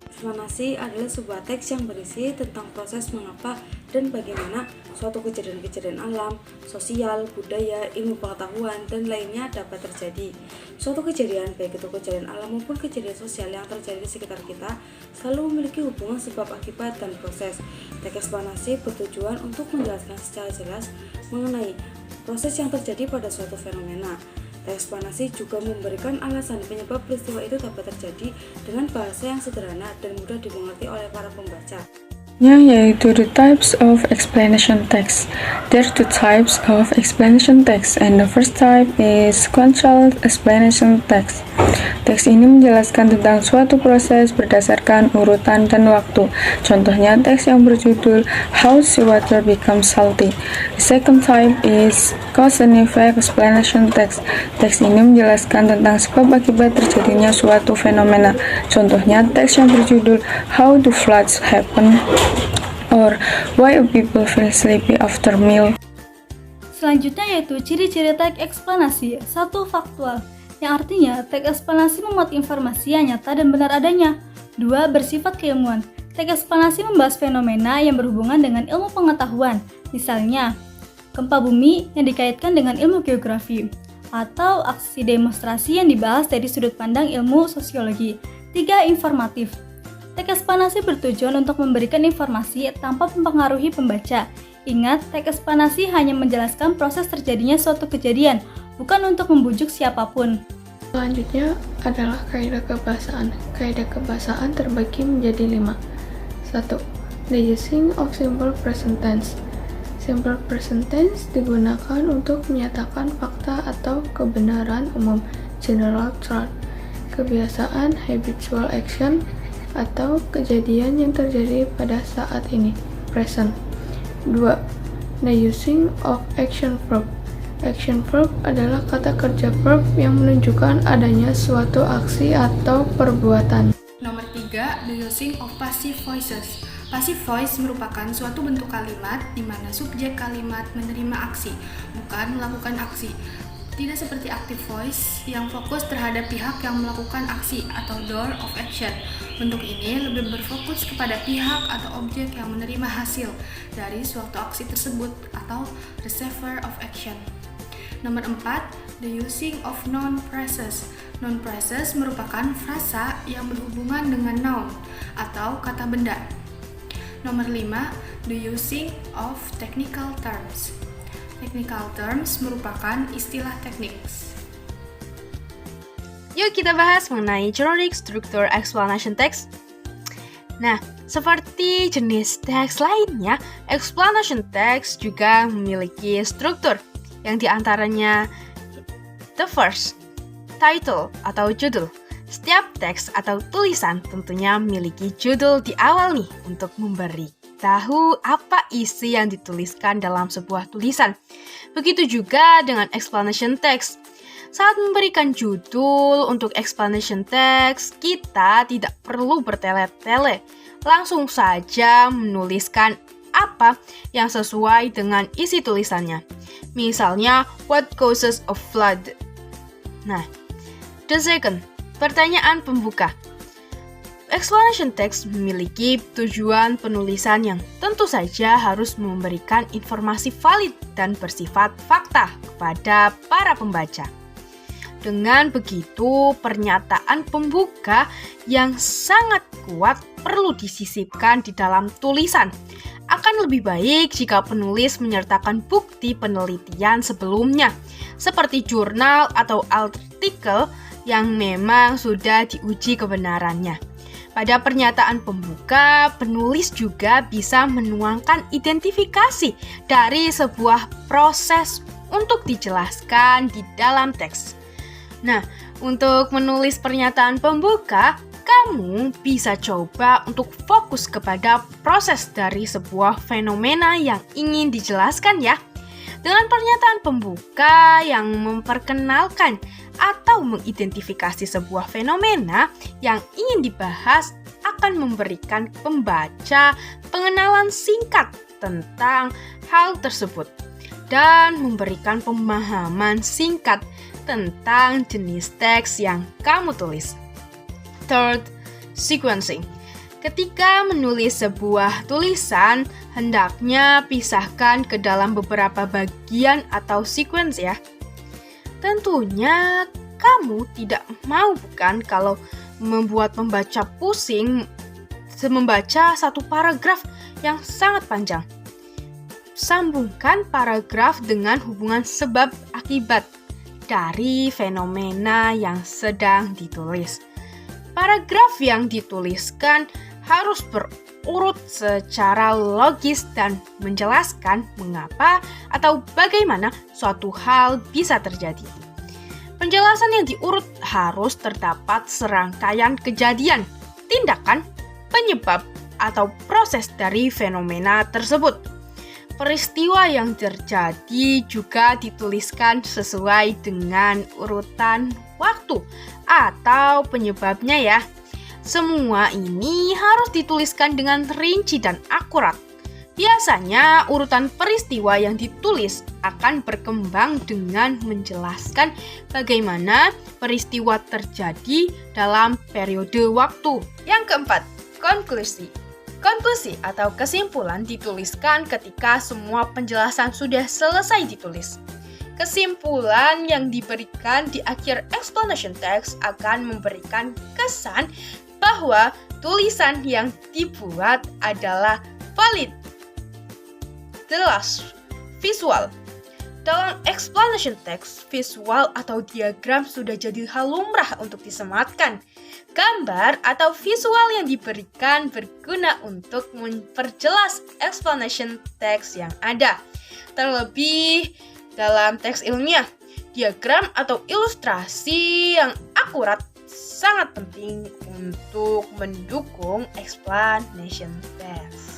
Eksplanasi adalah sebuah teks yang berisi tentang proses mengapa dan bagaimana suatu kejadian-kejadian alam, sosial, budaya, ilmu pengetahuan, dan lainnya dapat terjadi. Suatu kejadian, baik itu kejadian alam maupun kejadian sosial yang terjadi di sekitar kita, selalu memiliki hubungan sebab akibat dan proses. Teks eksplanasi bertujuan untuk menjelaskan secara jelas mengenai proses yang terjadi pada suatu fenomena. Teks eksplanasi juga memberikan alasan penyebab peristiwa itu dapat terjadi dengan bahasa yang sederhana dan mudah dimengerti oleh para pembaca. Yaitu the types of explanation text. There are two types of explanation text, and the first type is sequential explanation text. Teks ini menjelaskan tentang suatu proses berdasarkan urutan dan waktu. Contohnya teks yang berjudul How Seawater Becomes Salty. The second type is cause and effect explanation text. Teks ini menjelaskan tentang sebab akibat terjadinya suatu fenomena. Contohnya teks yang berjudul How Do Floods Happen? Or why people feel sleepy after meal. Selanjutnya yaitu ciri-ciri teks eksplanasi. 1. Faktual, yang artinya teks eksplanasi memuat informasi yang nyata dan benar adanya. 2. Bersifat keilmuan, teks eksplanasi membahas fenomena yang berhubungan dengan ilmu pengetahuan, misalnya gempa bumi yang dikaitkan dengan ilmu geografi, atau aksi demonstrasi yang dibahas dari sudut pandang ilmu sosiologi. 3. Informatif, teks eksplanasi bertujuan untuk memberikan informasi tanpa mempengaruhi pembaca. Ingat, teks eksplanasi hanya menjelaskan proses terjadinya suatu kejadian, bukan untuk membujuk siapapun. Selanjutnya adalah kaidah kebahasaan. Kaidah kebahasaan terbagi menjadi 5. 1. The using of simple present tense. Simple present tense digunakan untuk menyatakan fakta atau kebenaran umum, general truth, kebiasaan, habitual action, atau kejadian yang terjadi pada saat ini, present. 2. The using of action verb. Action verb adalah kata kerja verb yang menunjukkan adanya suatu aksi atau perbuatan. Nomor 3, the using of passive voices. Passive voice merupakan suatu bentuk kalimat di mana subjek kalimat menerima aksi, bukan melakukan aksi. Tidak seperti active voice yang fokus terhadap pihak yang melakukan aksi atau doer of action. Bentuk ini lebih berfokus kepada pihak atau objek yang menerima hasil dari suatu aksi tersebut atau receiver of action. Nomor 4, the using of noun phrases. Noun phrases merupakan frasa yang berhubungan dengan noun atau kata benda. Nomor 5, the using of technical terms. Technical terms merupakan istilah teknik. Yuk kita bahas mengenai generic structure explanation text. Nah, seperti jenis teks lainnya, explanation text juga memiliki struktur yang diantaranya the first, title atau judul. Setiap teks atau tulisan tentunya memiliki judul di awal nih untuk memberi tahu apa isi yang dituliskan dalam sebuah tulisan. Begitu juga dengan explanation text. Saat memberikan judul untuk explanation text, kita tidak perlu bertele-tele. Langsung saja menuliskan apa yang sesuai dengan isi tulisannya. Misalnya, what causes a flood? Nah, the second, pertanyaan pembuka. Explanation text memiliki tujuan penulisan yang tentu saja harus memberikan informasi valid dan bersifat fakta kepada para pembaca. Dengan begitu, pernyataan pembuka yang sangat kuat perlu disisipkan di dalam tulisan. Akan lebih baik jika penulis menyertakan bukti penelitian sebelumnya, seperti jurnal atau artikel yang memang sudah diuji kebenarannya. Pada pernyataan pembuka, penulis juga bisa menuangkan identifikasi dari sebuah proses untuk dijelaskan di dalam teks. Nah, untuk menulis pernyataan pembuka, kamu bisa coba untuk fokus kepada proses dari sebuah fenomena yang ingin dijelaskan ya. Dengan pernyataan pembuka yang memperkenalkan atau mengidentifikasi sebuah fenomena yang ingin dibahas akan memberikan pembaca pengenalan singkat tentang hal tersebut dan memberikan pemahaman singkat tentang jenis teks yang kamu tulis. Third, sequencing. Ketika menulis sebuah tulisan, hendaknya pisahkan ke dalam beberapa bagian atau sequence ya. Tentunya kamu tidak mau bukan kalau membuat pembaca pusing membaca satu paragraf yang sangat panjang. Sambungkan paragraf dengan hubungan sebab akibat dari fenomena yang sedang ditulis. Paragraf yang dituliskan harus berurut secara logis dan menjelaskan mengapa atau bagaimana suatu hal bisa terjadi. Penjelasan yang diurut harus terdapat serangkaian kejadian, tindakan, penyebab, atau proses dari fenomena tersebut. Peristiwa yang terjadi juga dituliskan sesuai dengan urutan waktu atau penyebabnya ya. Semua ini harus dituliskan dengan rinci dan akurat. Biasanya urutan peristiwa yang ditulis akan berkembang dengan menjelaskan bagaimana peristiwa terjadi dalam periode waktu. Yang keempat, konklusi. Konklusi atau kesimpulan dituliskan ketika semua penjelasan sudah selesai ditulis. Kesimpulan yang diberikan di akhir explanation text akan memberikan kesan bahwa tulisan yang dibuat adalah valid, jelas, visual. Dalam explanation text, visual atau diagram sudah jadi hal lumrah untuk disematkan. Gambar atau visual yang diberikan berguna untuk memperjelas explanation text yang ada. Terlebih dalam teks ilmiah, diagram atau ilustrasi yang akurat sangat penting untuk mendukung explanation text.